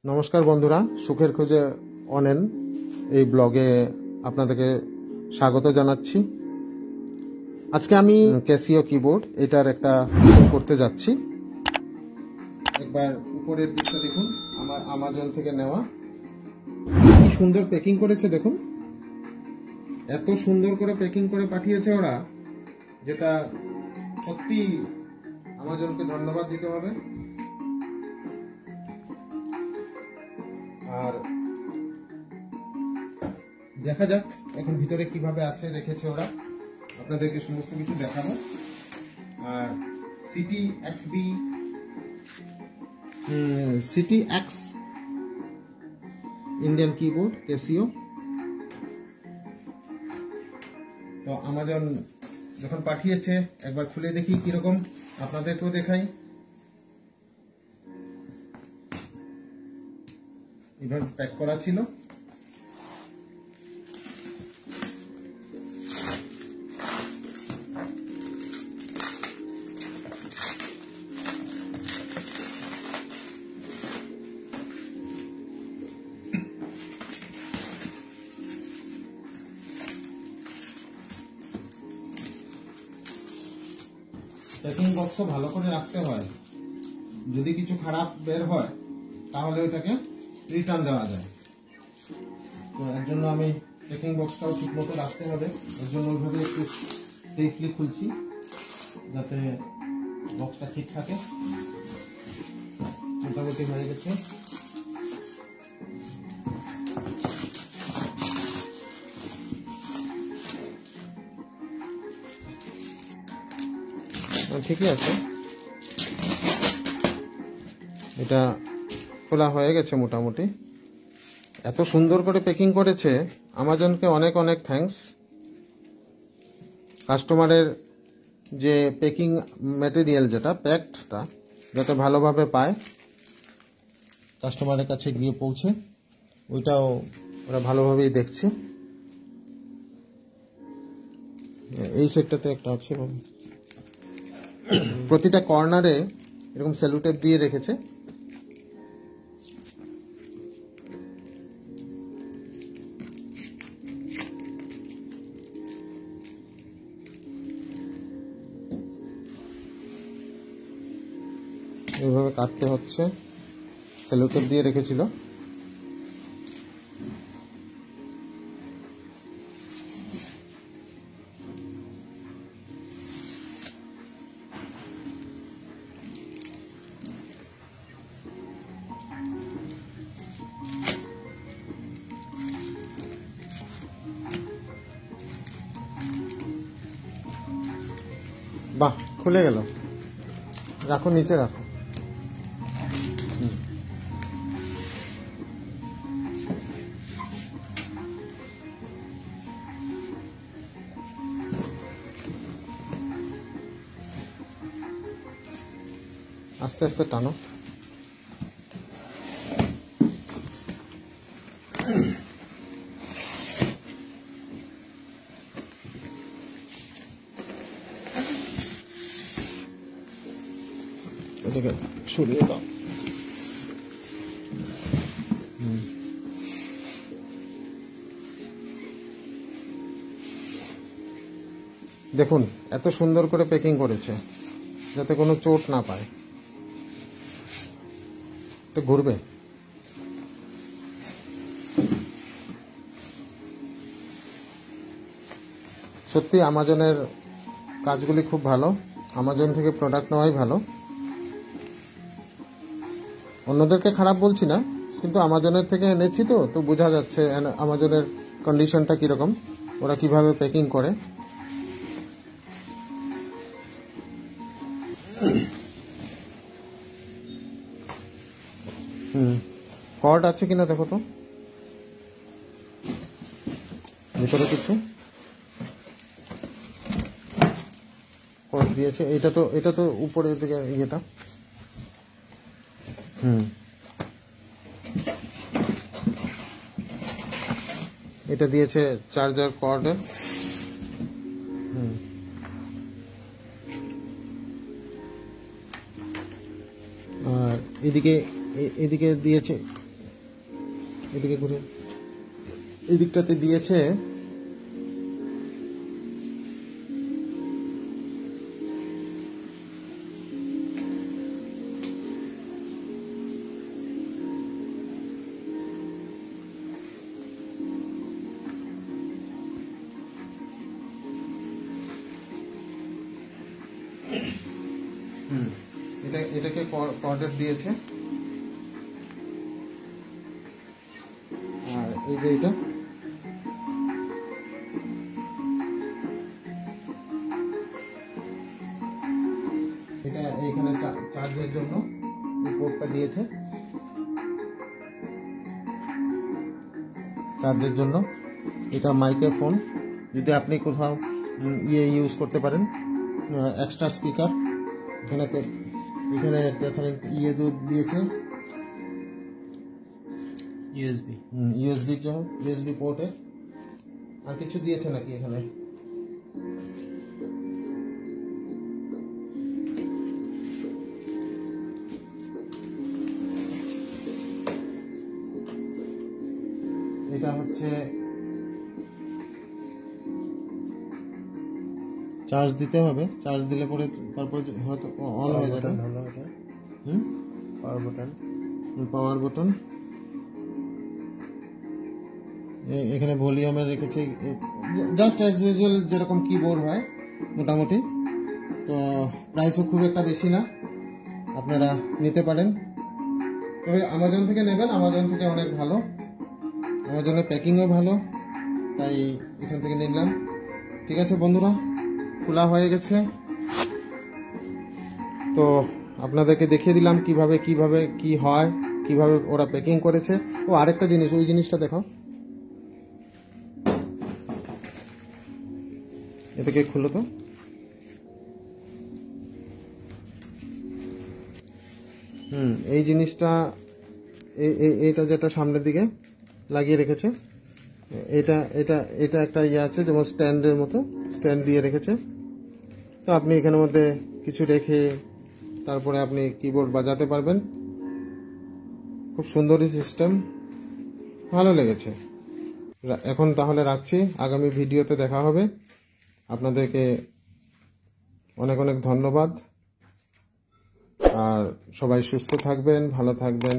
নমস্কার বন্ধুরা, সুখের খোঁজে অনেন এই ব্লগে আপনাদেরকে স্বাগত জানাচ্ছি। আজকে আমি ক্যাসিও কিবোর্ড এটার একটা করতে যাচ্ছি। একবার উপরের দিকটা দেখুন, আমার আমাজন থেকে নেওয়া। কি সুন্দর প্যাকিং করেছে দেখুন, এত সুন্দর করে প্যাকিং করে পাঠিয়েছে ওরা, যেটা সত্যি আমাজনকে ধন্যবাদ দিতে হবে। আর দেখা যাক এখন ভিতরে কিভাবে আছে রেখেছে ওরা, আপনাদেরকে সমস্ত কিছু দেখাবো। আর CT X Indian keyboard Casio. তো আমাজন যখন পাঠিয়েছে একবার খুলে দেখি কিরকম, আপনাদেরকেও দেখাই। এভাবে প্যাক করা ছিল। প্যাকিং বক্সও ভালো করে রাখতে হয়, যদি কিছু খারাপ বের হয় তাহলে ওইটাকে রিটার্ন দেওয়া যায়। তো এর জন্য আমি প্যাকিং বক্সটাও ঠিক মতো রাখতে হবে, এর জন্য ওইভাবে একটু সেফলি খুলছি যাতে বক্সটা ঠিক থাকে। মোটামুটি হয়ে গেছে। ঠিকই আছে, এটা খোলা হয়ে গেছে মোটামুটি। এত সুন্দর করে প্যাকিং করেছে, আমাজনকে অনেক অনেক থ্যাঙ্কস। কাস্টমারের যে প্যাকিং ম্যাটেরিয়াল যেটা প্যাকডটা যাতে ভালোভাবে পায়, কাস্টমারের কাছে গিয়ে পৌঁছে, ওইটাও ওরা ভালোভাবেই দেখছে। এই সেটটাতে একটা আছে, প্রতিটা কর্নারে এরকম সেলো টেপ দিয়ে রেখেছে। এইভাবে কাটতে হচ্ছে, সেলো টেপ দিয়ে রেখেছিল। বাহ, খুলে গেল। রাখো, নিচে রাখো। আস্তে আস্তে টানো। এটাকে সরিয়ে দাও। দেখুন এত সুন্দর করে প্যাকিং করেছে যাতে কোনো চোট না পায়। এটা ঘুরবে। সত্যি আমাজনের কাজগুলি খুব ভালো, আমাজন থেকে প্রোডাক্ট নেওয়াই ভালো। অন্যদেরকে খারাপ বলছি না, কিন্তু আমাজনের থেকে এনেছি তো বোঝা যাচ্ছে আমাজনের কন্ডিশনটা কিরকম, ওরা কিভাবে প্যাকিং করে। কর্ড আছে কিনা দেখো তো, ভিতরে কিছু কর্ড দিয়েছে। এটা তো উপরের দিকে ইয়েটা। এটা দিয়েছে চার্জার কর্ডের। আর এদিকে দিয়েছে এদিকে ঘুরে, এই দিকটাতে দিয়েছে এটাকে কর্ডের দিয়েছে। আর এই যে এটা এইখানে চার্জের জন্য এই পোর্টটা দিয়েছে, চার্জের জন্য। এটা মাইক্রোফোন, যদি আপনি কোথাও ইউজ করতে পারেন, এক্সট্রা স্পিকার। এখানে দিয়েছে ইউএসবি পোর্টে। আর কিছু দিয়েছে নাকি এখানে? এটা হচ্ছে চার্জ দিতে হবে, চার্জ দিলে পরে তারপরে হয়তো অন হয়ে যাবে। Power button. এখানে ভলিউমে রেখেছে, জাস্ট অ্যাজ ইউজুয়াল যেরকম কিবোর্ড হয় মোটামুটি। তো প্রাইসও খুব একটা বেশি না, আপনারা নিতে পারেন। তবে অ্যামাজন থেকে নেবেন, অ্যামাজন থেকে অনেক ভালো, অ্যামাজনের প্যাকিংও ভালো, তাই এখান থেকে নিলাম। ঠিক আছে বন্ধুরা, খোলা হয়ে গেছে। তো আপনাদেরকে দেখিয়ে দিলাম কিভাবে কি হয়, কিভাবে ওরা প্যাকিং করেছে। ও আরেকটা জিনিস, ওই জিনিসটা দেখো, এটাকে খুলো তো। এই জিনিসটা, এইটা যেটা সামনের দিকে লাগিয়ে রেখেছে, এটা একটা ইয়ে আছে, যেমন স্ট্যান্ডের মতো, স্ট্যান্ড দিয়ে রেখেছে। তো আপনি এখানের মধ্যে কিছু রেখে তারপরে আপনি কিবোর্ড বাজাতে পারবেন। খুব সুন্দরই সিস্টেম, ভালো লেগেছে। এখন তাহলে রাখছি, আগামী ভিডিওতে দেখা হবে। আপনাদেরকে অনেক অনেক ধন্যবাদ। আর সবাই সুস্থ থাকবেন, ভালো থাকবেন।